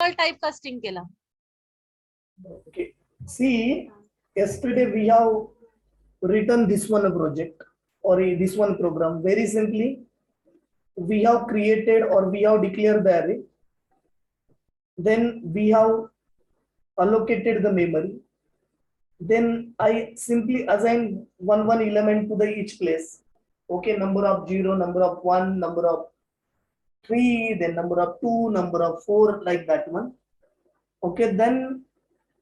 Numerical type casting केला. Okay. See, yesterday we have written this one project or this one program. Very simply, we have created or we have declared the array. Then we have allocated the memory. Then I simply assign one element to the each place. Okay, number of 0, number of 1, number of 3, then number of 2, number of 4, like that one. Okay, then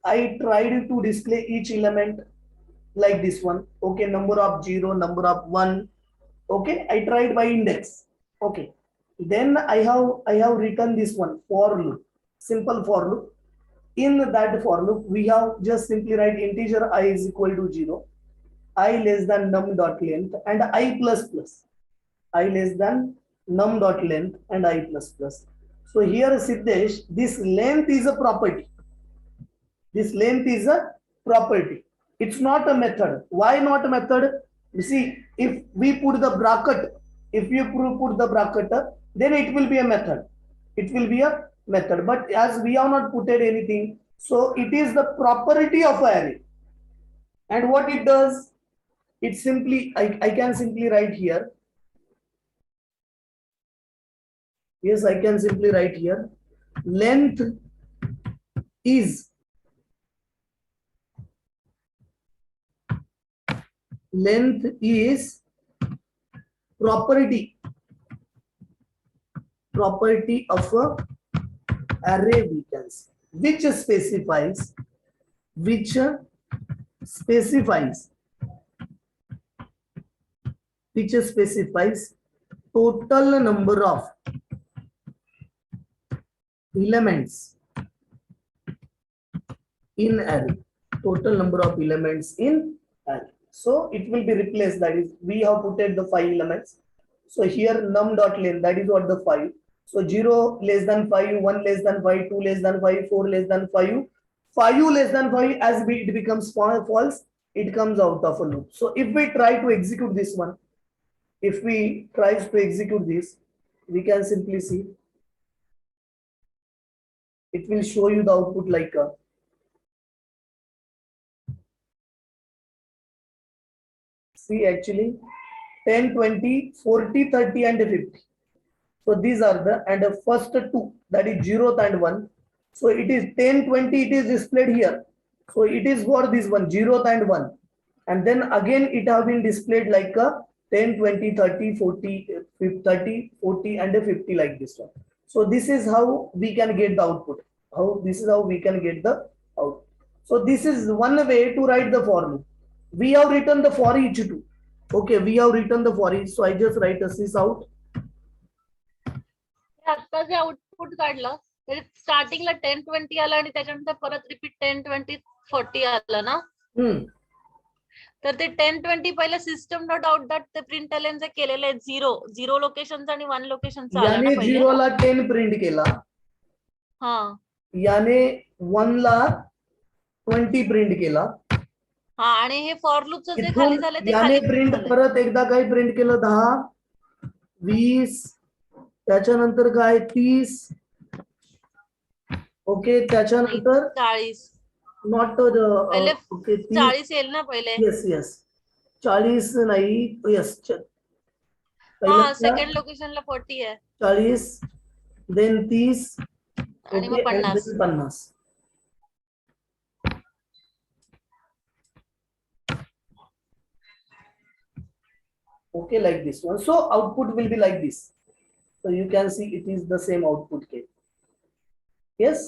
I tried to display each element like this one. Okay, number of 0, number of 1. Okay, I tried by index. Okay, then I have written this one for loop, simple for loop. In that for loop, we have just simply write integer I is equal to 0, I less than num dot length, and I plus plus, I less than num dot length and I plus plus. So here Siddesh, this length is a property. This length is a property. It's not a method. Why not a method? You see, if we put the bracket, if you put the bracket, then it will be a method. It will be a method. But as we have not put anything, so it is the property of array. And what it does, it simply, I can simply write here. Yes, I can simply write here. Length is property of a array, we can say, which specifies total number of elements in array. Total number of elements in array. So it will be replaced. That is, we have put the 5 elements. So here num dot length, that is what the 5. So 0 less than 5, 1 less than 5, 2 less than 5, 4 less than 5, 5 less than 5. As it becomes false, it comes out of a loop. So if we try to execute this one, if we try to execute this, we can simply see. It will show you the output like a. See, actually 10, 20, 40, 30 and 50. So these are the, and the first two, that is 0th and 1. So it is 10, 20, it is displayed here. So it is for this one, 0th and 1. And then again it have been displayed like a 10, 20, 30, 40, 30, 40 and 50 like this one. So this is how we can get the output. This is how we can get the output. So this is one way to write the for loop. We have written the for each too. Okay, we have written the for each. So I just write this out. आता जे output काढलं ते स्टार्टिंगला 10-20 आलं आणि त्याच्यानंतर परत repeat 10-20-40 आलं ना. तर ते 10-20 पहिले सिस्टम डॉट आउट डॉट ते प्रिंट एलएनचे केलेले 0 लोकेशनचं आणि 1 लोकेशनचं आलं ना. याने 0 ला 10 प्रिंट केला. हां, याने 1 ला 20 प्रिंट केला. हा, आणि हे फॉर लूपचं जे खाली झालं ते याने प्रिंट परत एकदा काय प्रिंट केलं 10, 20, त्याच्यानंतर काय 30. ओके, त्याच्यानंतर 40. नॉट ओके 40 येईल ना पहिले. येस 40 नाही, येस हा, सेकंड लोकेशनला 40 आहे. 40 देन 30 आणि मग 50. Okay, like this one. So output will be like this. So you can see it is the same output case. Yes.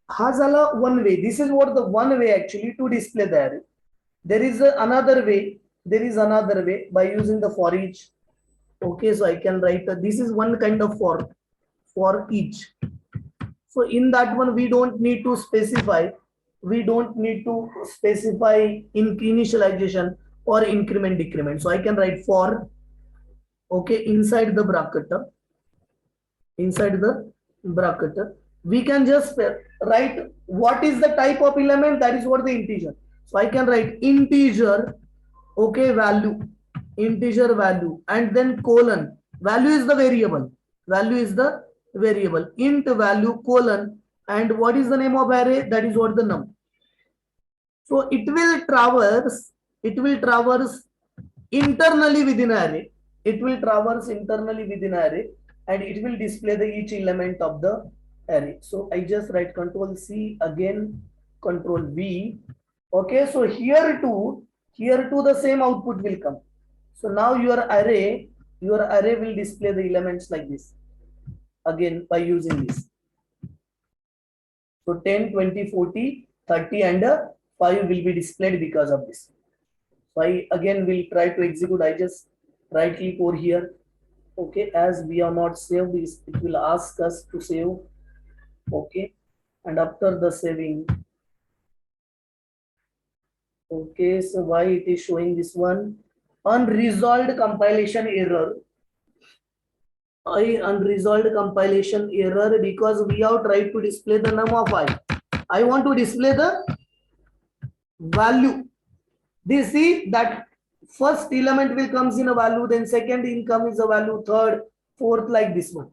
Ha zala one way. This is what the one way actually to display the array. There is another way. There is another way by using the for each. Okay, so I can write this is one kind of for each. So in that one we don't need to specify. We don't need to specify in initialization or increment decrement. So I can write for, okay, inside the bracket, we can just write what is the type of element, that is what the integer. So I can write integer, okay, value, integer value, and then colon, value is the variable, variable, int value colon, and what is the name of array? That is what the num. So it will traverse internally within array. It will traverse internally within array, and it will display the each element of the array. So I just write Control C again, Control V. Okay, so here too the same output will come. So now your array will display the elements like this again by using this. So 10, 20, 40, 30 and 5 will be displayed because of this. So I again will try to execute. I just right click over here. Okay, as we are not saved this, it will ask us to save. Okay, and after the saving, okay, so why it is showing this one? Unresolved compilation error. Unresolved compilation error because we have tried to display the num of I. I want to display the value. They see that first element will comes in a value, then second income is a value, third, fourth, like this one.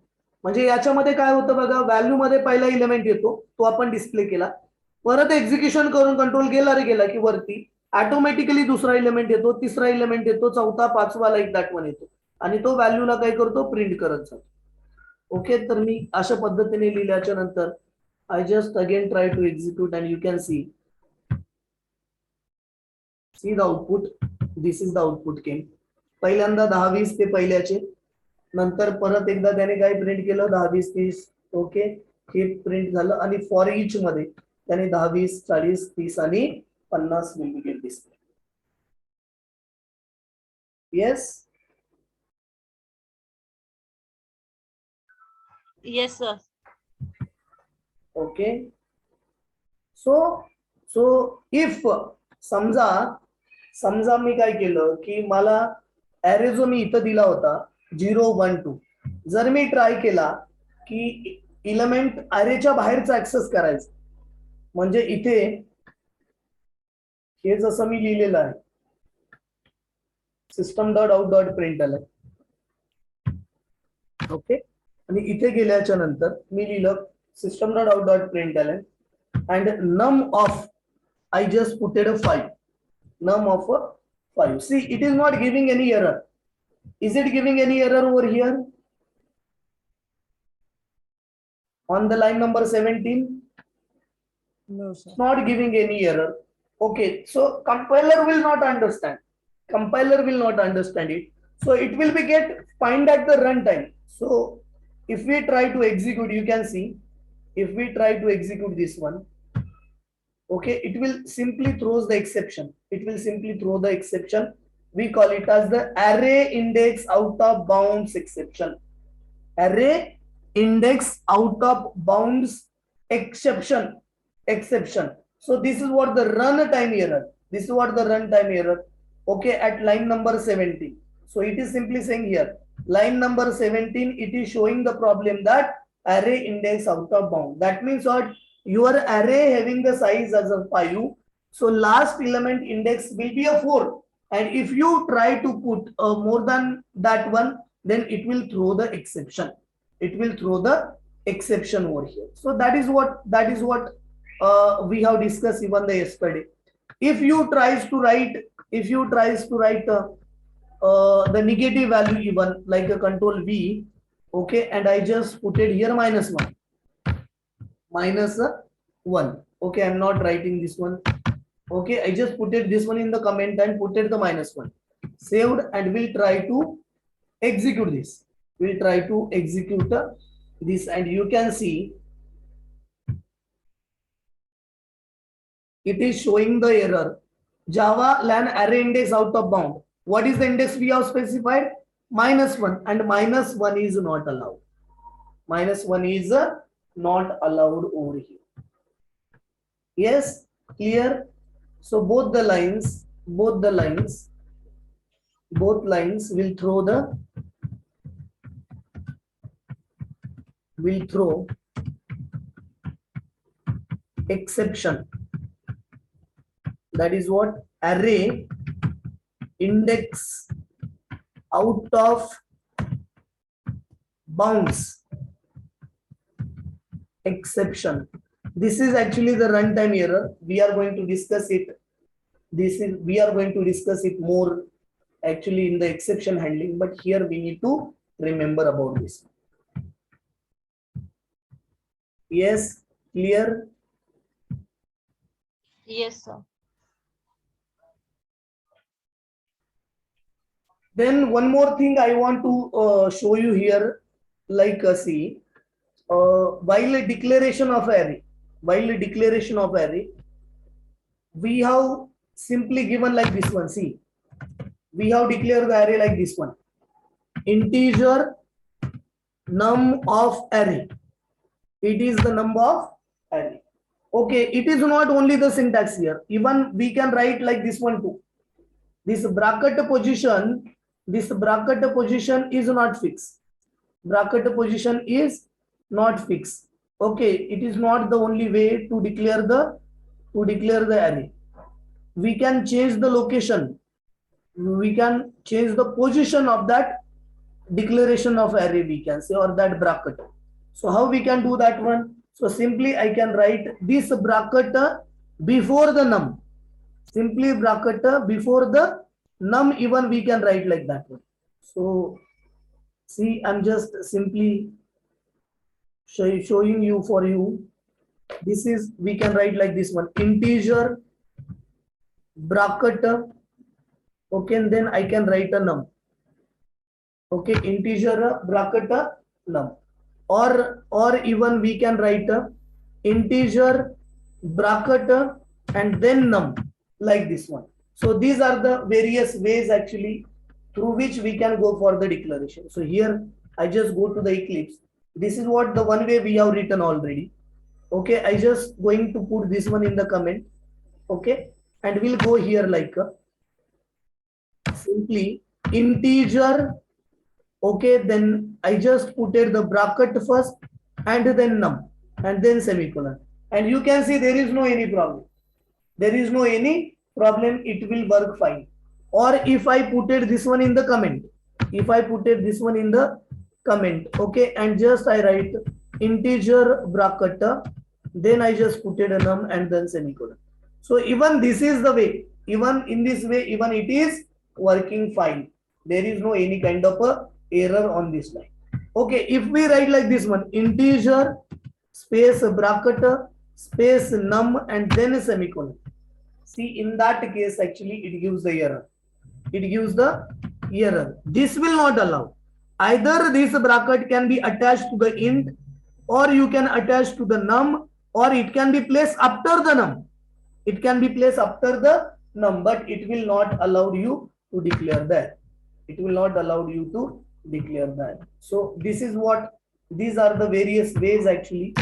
म्हणजे याच्यामध्ये काय होतं बघा, value मध्ये पहिला element येतो, तो आपण डिस्प्ले केला, परत एक्झिक्युशन करून कंट्रोल गेला की वरती ऑटोमॅटिकली दुसरा एलिमेंट येतो, तिसरा एलिमेंट येतो, चौथा, पाचवा, लाईक दॅट वन येतो, आणि तो व्हॅल्यूला काय करतो, प्रिंट करत जातो. ओके, तर मी अशा पद्धतीने लिहिल्याच्या नंतर I just again try to execute and you can see the output. This is the output came. पहिल्यांदा 10 20 ते पहिल्याचे, नंतर परत एकदा त्याने काय प्रिंट केलं 10 20 30. ओके, हे प्रिंट झालं, आणि फॉर इच मध्ये त्याने 10 20 40 30 आणि 50 will be get display. Yes. Yes sir. Okay, so if समजा मी काय केलं की मला ऍरे जो मी इथं दिला होता 0 1 2, जर मी ट्राय केला की एलिमेंट ऍरेच्या बाहेरचा ऍक्सेस करायचा, म्हणजे इथे हे जसं मी लिहिलेलं आहे system.out.println. ओके, आणि इथे गेल्याच्या नंतर मी लिहिलं system.out.println and num of I just put it a 5. Num of 5. See, it is not giving any error. Is it giving any error over here? On the line number 17? No, sir. It's not giving any error. Okay, so compiler will not understand. Compiler will not understand it. So it will be find at the runtime. So if we try to execute, you can see, if we try to execute this one, okay, it will simply throws the exception. It will simply throw the exception. We call it as the array index out of bounds exception. Array index out of bounds exception. So this is what the runtime error. This is what the runtime error. Okay, at line number 17. So it is simply saying here, line number 17, it is showing the problem that array index out of bound. That means what? Your array having the size as a 5, so last element index will be a 4, and if you try to put more than that one, then it will throw the exception. It will throw the exception over here. So that is what we have discussed even the yesterday. If you tries to write the negative value even like a Control V, okay, and I just put it here -1. -1. Okay, I'm not writing this one. Okay, I just put it this one in the comment and put it the -1. Saved, and we'll try to execute this. We'll try to execute this, and you can see it is showing the error. Java LAN array index out of bound. What is the index we have specified? -1, and -1 is not allowed. -1 is not allowed over here. Yes, clear? So both lines will throw exception. That is what? Array index out of bounds. exception. This is actually the runtime error. We are going to discuss it. We are going to discuss it more actually in the exception handling, but here we need to remember about this. Yes, clear? Yes, sir. Then one more thing I want to show you here, like see, while a declaration of array, we have simply given like this one. See, we have declared the array like this one. Integer num of array. It is the number of array. Okay, it is not only the syntax here. Even we can write like this one too. This bracket position is not fixed. Bracket position is not fixed. Okay, it is not the only way to declare the array. We can change the location. We can change the position of that declaration of array, we can say, or that bracket. So how we can do that one? So simply I can write this bracket before the num. Simply bracket before the num, even we can write like that one. So see, I'm just simply showing you for you. This is, we can write like this one, integer bracket. Okay, and then I can write a num. Okay, integer bracket num, or even we can write a integer bracket and then num, like this one. So these are the various ways actually through which we can go for the declaration. So here I just go to the Eclipse. This is what the one way we have written already. Okay, I just going to put this one in the comment. Okay, and we'll go here like simply integer. Okay, then I just put it the bracket first and then num and then semicolon, and you can see there is no any problem. There is no any problem. It will work fine. Or if I put it this one in the comment, okay, and just I write integer bracket, then I just put it a num and then semicolon. So even this is the way. Even in this way, even it is working fine. There is no any kind of a error on this line. Okay, if we write like this one, integer space bracket space num and then a semicolon. See, in that case actually it gives the error. This will not allow. Either this bracket can be attached to the int, or you can attach to the num, or it can be placed after the num. But it will not allow you to declare that. So this is what, these are the various ways actually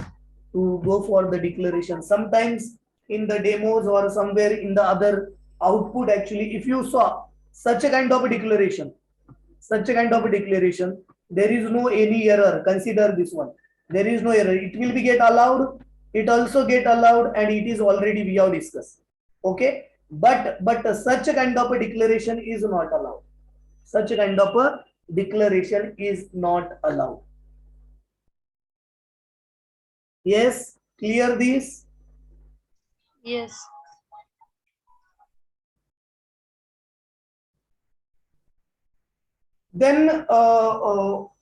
to go for the declaration. Sometimes in the demos or somewhere in the other output actually, if you saw such a kind of a declaration, there is no any error. Consider this one. There is no error. It will be get allowed. It also get allowed, and it is already we have discussed. Okay, but such a kind of a declaration is not allowed. Yes, clear this? Yes. Then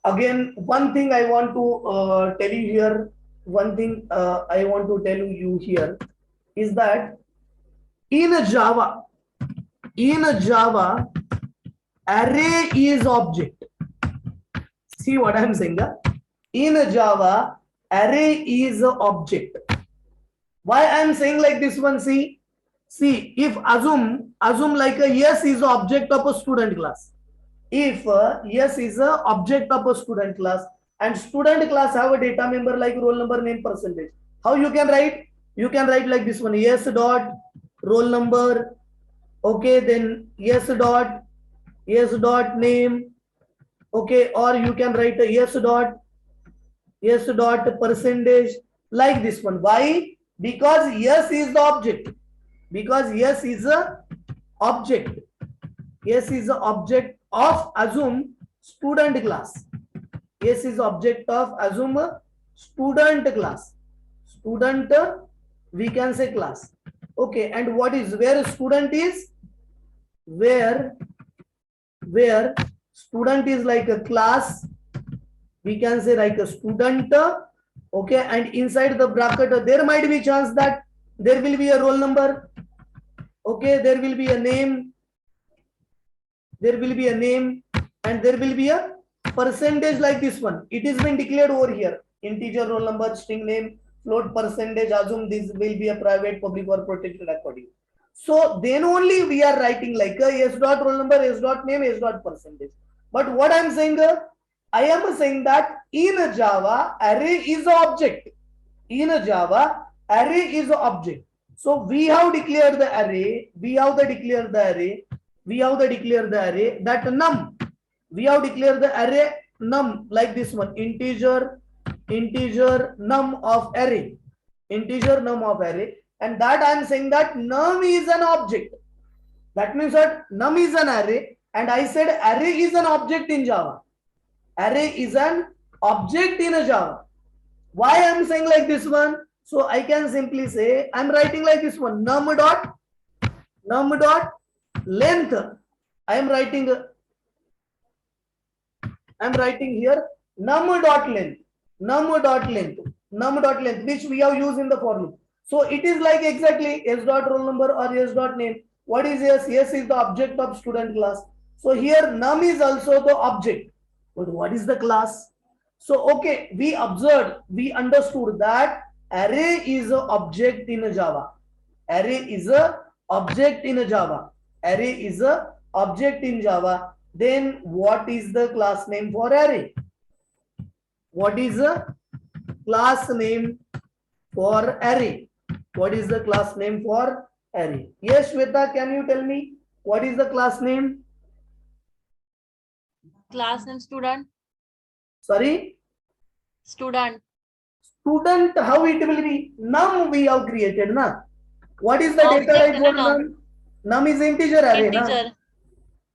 again, one thing I want to tell you here. I want to tell you here is that in Java, array is object. See what I am saying? In Java, array is an object. Why I am saying like this one? See, if assume like a yes is the object of a student class. If yes is a object of a student class, and student class have a data member like roll number, name, percentage. How you can write? You can write like this one, yes dot roll number. Okay, then yes dot name. Okay, or you can write a yes dot percentage, like this one. Why? Because yes is the object. Yes is the object of assume student class. Yes is object of assume student class. student, we can say class. Okay, and what is where student is? Where student is like a class, we can say like a student. Okay, and inside the bracket there might be chance that there will be a roll number. Okay, there will be a name, and there will be a percentage like this one. It is been declared over here: integer, roll number, string name, float, percentage. Assume this will be a private, public, or protected according. So then only we are writing like a s dot roll number, s dot name, s dot percentage. But what I'm saying, I am saying that in Java, array is an object. In Java, array is an object. So we have declared the array. We have declared the array that num. We have declared the array num like this one: integer num of array, and that I am saying that num is an object. That means that num is an array, and I said array is an object in Java. Array is an object in a Java. Why I am saying like this one? So I can simply say I am writing like this one: num dot length. I am writing here num dot length, which we have used in the for loop. So it is like exactly s dot roll number or s dot name. What is s? S is the object of student class. So here num is also the object. But what is the class? So okay, we understood that array is an object in a Java. Array is an object in Java. Then what is the class name for array? What is the class name for array? Yes, Shweta, can you tell me what is the class name? Class name student. Sorry? Student. How it will be? Num we have created, na? What is the Object data type and for a num. num? Num is integer array, Integer.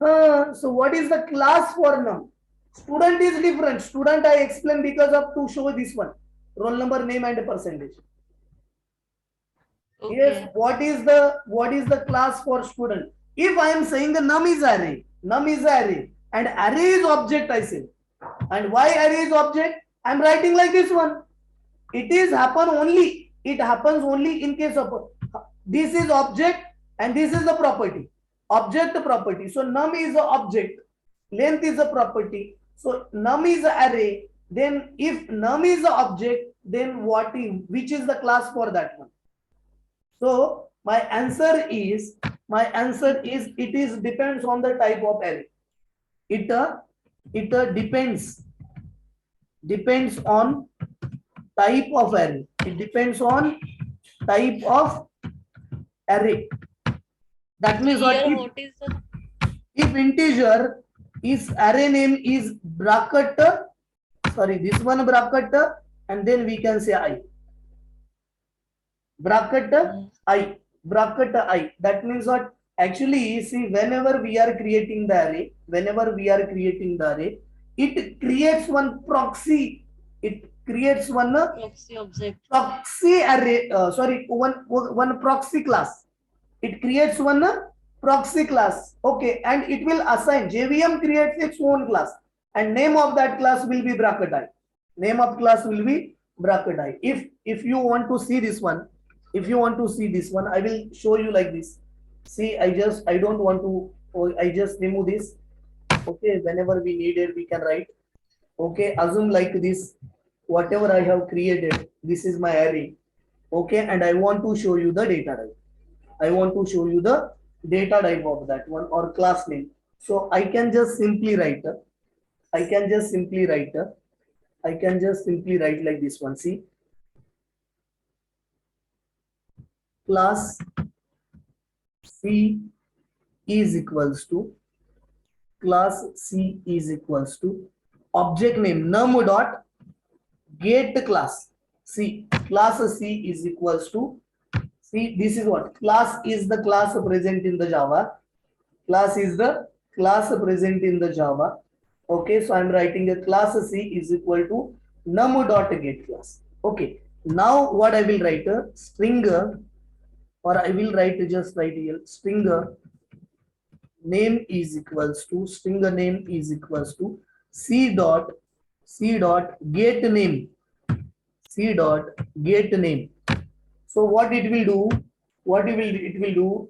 na? So what is the class for num? Student is different. Student I explained because of to show this one: roll number, name, and percentage. Okay. Yes. What is the class for student? If I am saying the num is array, and array is object, I say. And why array is object? I am writing like this one. It happens only in case of this is object and this is the property. Object property. So num is the object, length is a property. So num is the array. Then if num is the object, then which is the class for that one? So my answer is it depends on the type of array. It depends on type of array. It depends on type of array. That means if integer is array name is bracket, this one bracket, and then we can say I. Bracket I. That means what? Actually, see, whenever we are creating the array, it creates one proxy. It creates one Proxy object. proxy array. One proxy class. It creates one proxy class. Okay, and it will assign. JVM creates its own class, and name of that class will be bracket I. If you want to see this one, I will show you like this. See, I just remove this. Okay, whenever we need it, we can write. Okay, assume like this. Whatever I have created, this is my array. Okay, and I want to show you the data type. Of that one or class name. So I can just simply write. Like this one. See, class C is equals to object name num dot get class C. Class C is equals to C. This is what class is the class present in the Java. Okay, so I'm writing a class C is equal to num dot get class. Okay, Now what I will write a stringer, or I will write just right here stringer name is equals to c dot get name So what it will do?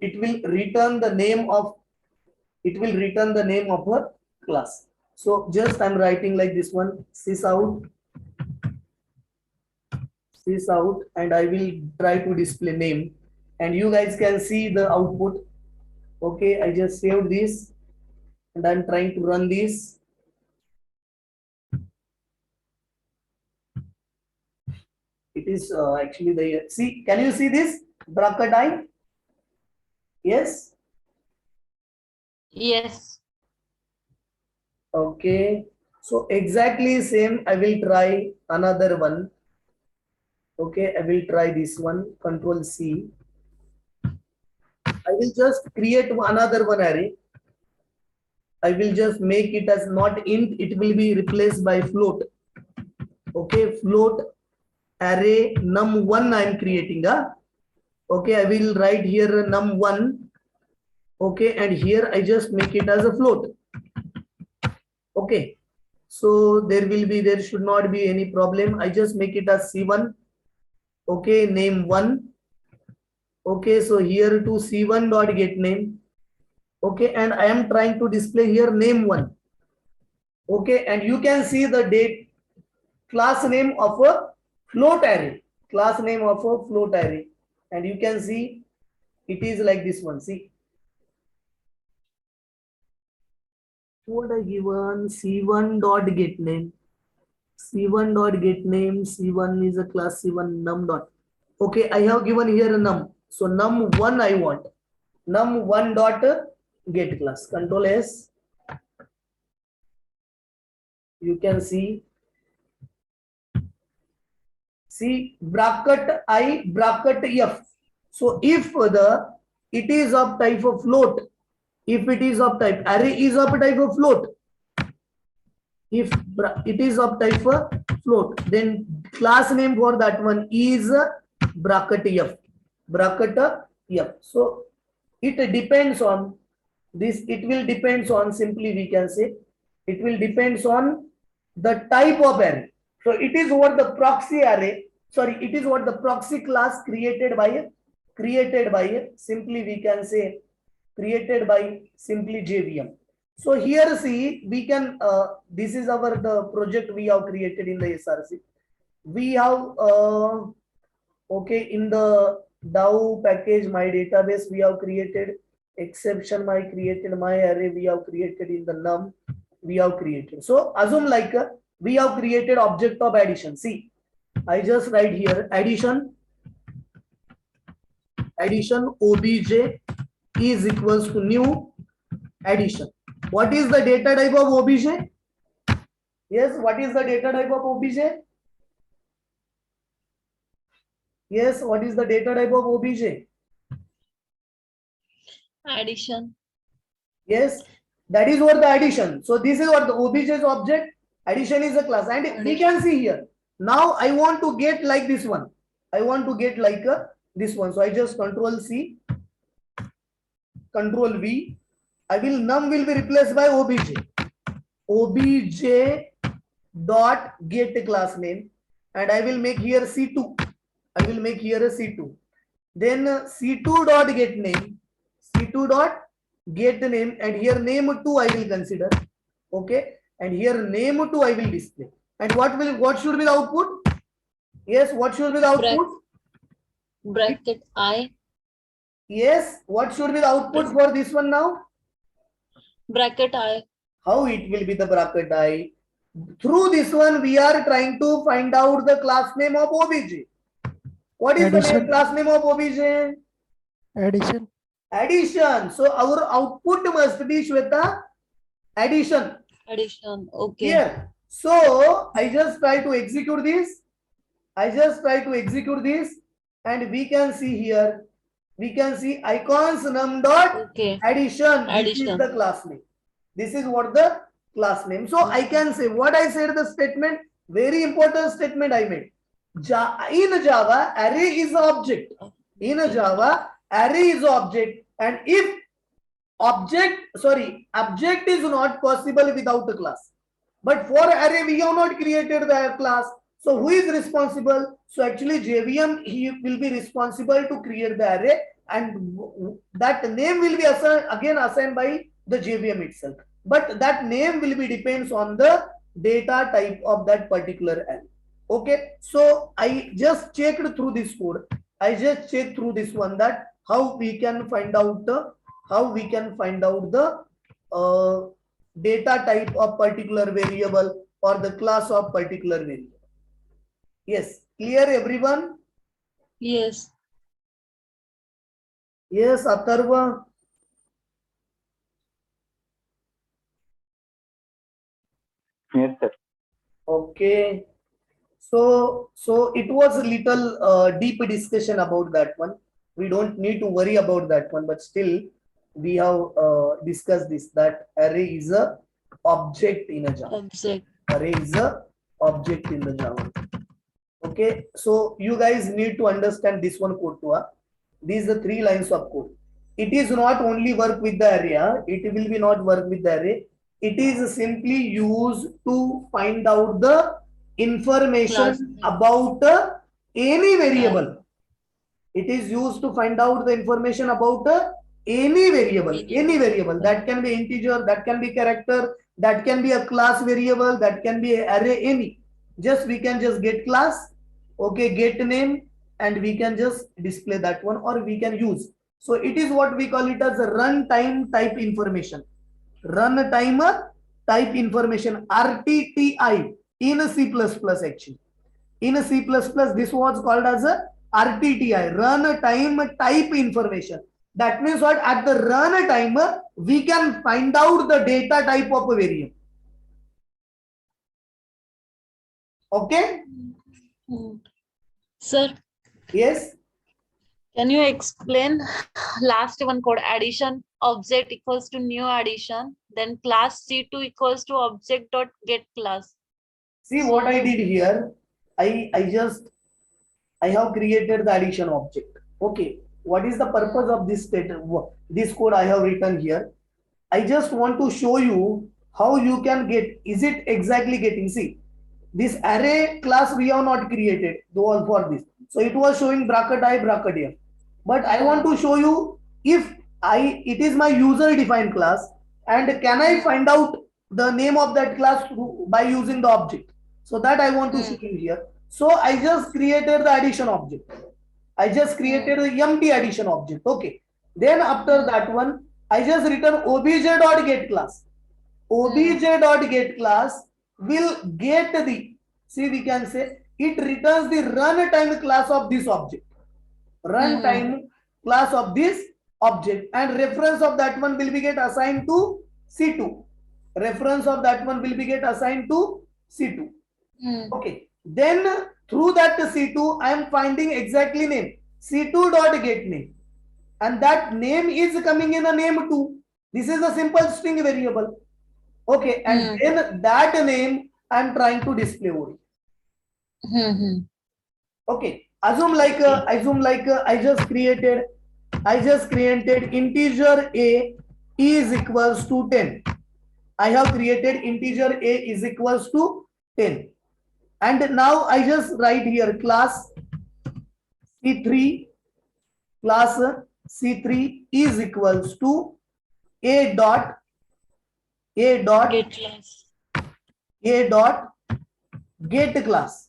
It will return the name of a class. So just I'm writing like this one, sys out, and I will try to display name, and you guys can see the output. Okay, I just saved this and I'm trying to run this. It is actually the, see, can you see this bracket I? Yes. Yes. Okay, so exactly same. I will try another one. Okay, I will try this one. Control C. I will just create another one array. I will just make it as not int. It will be replaced by float. Okay, float array num1 I am creating. Okay, I will write here num1. Okay, and here I just make it as a float. Okay, so there should not be any problem. I just make it as c1. Okay, name 1. Okay, so here to c1 dot get name. Okay, and I am trying to display here name 1. Okay, and you can see the date class name of a float array. And you can see it is like this one. See what I given c1 dot get name. C1 is a class C1 num dot. Okay, I have given here a num. So num1 I want. Num1 dot get class. Control S. You can see bracket I bracket F. So if it is of type of float, if it is of type array is of type of float, if it is of type of float, then class name for that one is bracket F. So it depends on this. It will depends on, simply we can say it will depends on the type of array. So it is what the proxy array, sorry, it is what the proxy class created by simply we can say created by simply JVM. So here see, we can this is our the project we have created in the SRC. We have okay, in the DAO package my database we have created, exception my created, my array we have created, in the num we have created. So assume like we have created object of addition. See, I just write here addition obj is equals to new addition. What is the data type of obj? Yes, what is the data type of obj? Yes, what is the data type of obj? Addition. Yes, that is what the addition. So this is what the obj is object, addition is a class, and we can see here. Now I want to get like this one. I want to get like this one. So I just control C, control V. Num will be replaced by obj. Obj dot get class name, and I will make here C2. I will make here a C2. Then C2 dot get name. And here name 2 I will consider. Okay, and here name 2 I will display. And what should be the output? Yes, what should be the output? Bracket I. Yes, what should be the output for this one now? Bracket I. How it will be the bracket I? Through this one we are trying to find out the class name of obj. What is the class name of obj? Addition. So our output must be Shweta addition. Okay. Here. So I just try to execute this. And we can see here. We can see icons num dot addition. This is the class name. This is what the class name. So I can say what I said, the statement, very important statement I made. In Java, array is object. In Java, array is object, and if object is not possible without a class. But for array, we have not created the class. So who is responsible? So actually JVM, he will be responsible to create the array, and that name will be assigned by the JVM itself. But that name will be depends on the data type of that particular array. Okay, so I just checked through this code. I just checked through this one, that how we can find out the data type of particular variable or the class of particular variable. Yes, clear everyone? Yes. Yes, Atharva. Yes, sir. Okay. So it was a little deep discussion about that one. We don't need to worry about that one, but still we have discussed this, that array is a object in a Java. Object. Array is a object in the Java. Okay, so you guys need to understand this one code too. These are the 3 lines of code. It is not only work with the array. It will be not work with the array. It is simply used to find out the information about any variable. It is used to find out the information about any variable. That can be integer, that can be character, that can be a class variable, that can be array, any. Just we can just get class, okay, get name, and we can just display that one, or we can use. So it is what we call it as a runtime type information. Runtime type information, RTTI, in a C++ actually. In a C++, this was called as a RTTI, runtime type information. That means what? At the runtime, we can find out the data type of a variable. Okay? Sir, Yes. can you explain last one code? Addition object equals to new addition, then class C2 equals to object dot get class. See what I did here. I have created the addition object. Okay. What is the purpose of this this code I have written here? I just want to show you how you can get. Is it exactly getting? See, this array class we have not created though for this. So it was showing bracket I, bracket here. But I want to show you, if it is my user defined class, and can I find out the name of that class by using the object? So that I want to show you here. So I just created the addition object. I just created the empty addition object. Okay. Then after that one, I just written obj.get class. Obj.get class will get the, see, we can say it returns the runtime class of this object. Runtime class of this object, and reference of that one will be get assigned to C2. Reference of that one will be get assigned to C2. Okay. Then through that C2, I am finding exactly name. C2.get name. And that name is coming in a name 2. This is a simple string variable. Okay. And then that name I am trying to display over. Okay. Assume like I just created integer a is equals to 10. I have created integer a is equals to 10. And now I just write here class C3 is equals to a dot get class. A dot get class.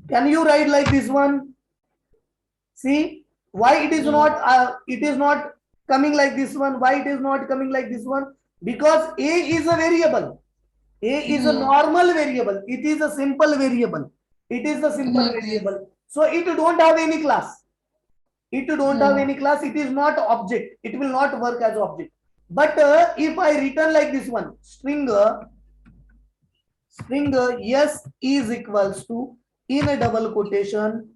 Can you write like this one? See why it is not coming like this one? Why it is not coming like this one? Because a is a variable. A is a normal variable. It is a simple variable. So it don't have any class. It is not object. It will not work as object. But if I return like this one, string yes is equals to, in the double quotation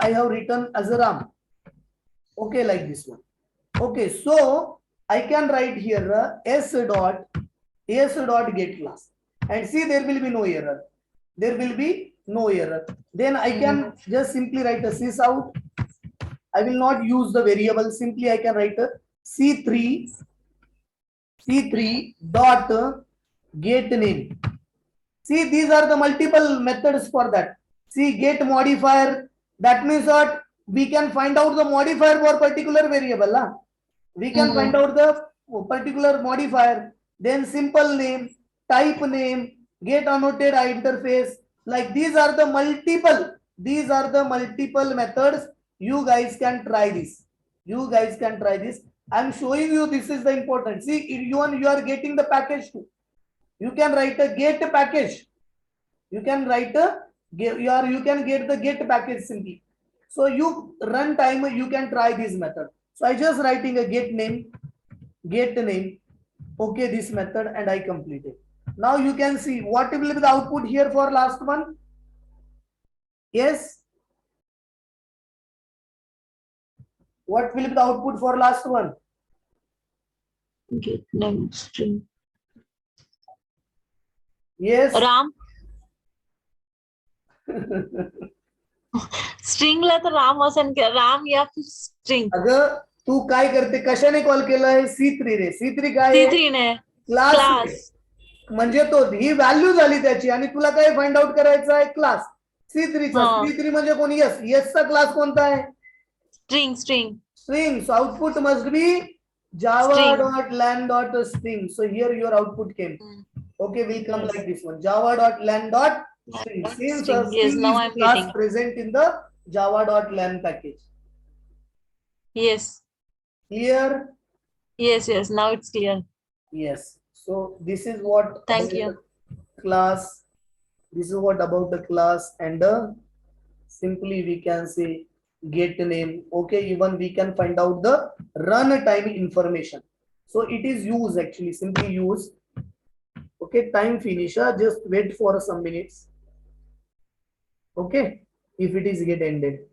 I have written as a Ram. Okay, like this one. Okay, so I can write here s dot get class, and see there will be no error. there will be no error. Then I can just simply write a sys out. I will not use the variable. Simply I can write a C3 dot get name. See, these are the multiple methods for that. See, get modifier. That means what? We can find out the modifier for particular variable. Huh? We can find out the particular modifier. Then simple name, type name, get annotated interface. Like these are the multiple. These are the multiple methods. You guys can try this. You guys can try this. I'm showing you. This is the important. See, you are getting the package too. You can write a get package. You can write a you can get the get package simply. So you run time, you can try this method. So I just writing a get name. Okay, this method, and I complete it. Now you can see what will be the output here for last one. Yes. What will be the output for last one? Get name string. Yes. Ram. String ला तर राम असं राम या string. अगं तू काय करते, कशाने call केलाय? C3 रे. C3 काय? C3 ने क्लास. म्हणजे तो ही व्हॅल्यू झाली त्याची, आणि तुला काय फाइंड आउट करायचं आहे? क्लास C3 चा. C3 म्हणजे कोण? यस. यस चा क्लास कोणता आहे? String. String. So output must be java.lan.string. So here your output came. Okay, will come like this one. Java.lan.string. Since a Yes, string now is I'm the class getting. present in the java.lan package. Yes. Clear? Yes. Now it's clear. Yes. So this is what Thank about you. the class. This is what about the class, and simply we can say get name. Okay, even we can find out the runtime information. So it is use, actually simply use. Okay, time finisher, just wait for some minutes. Okay, if it is get ended,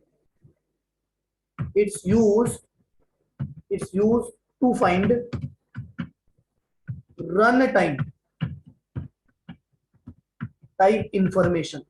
it's used to find runtime type information.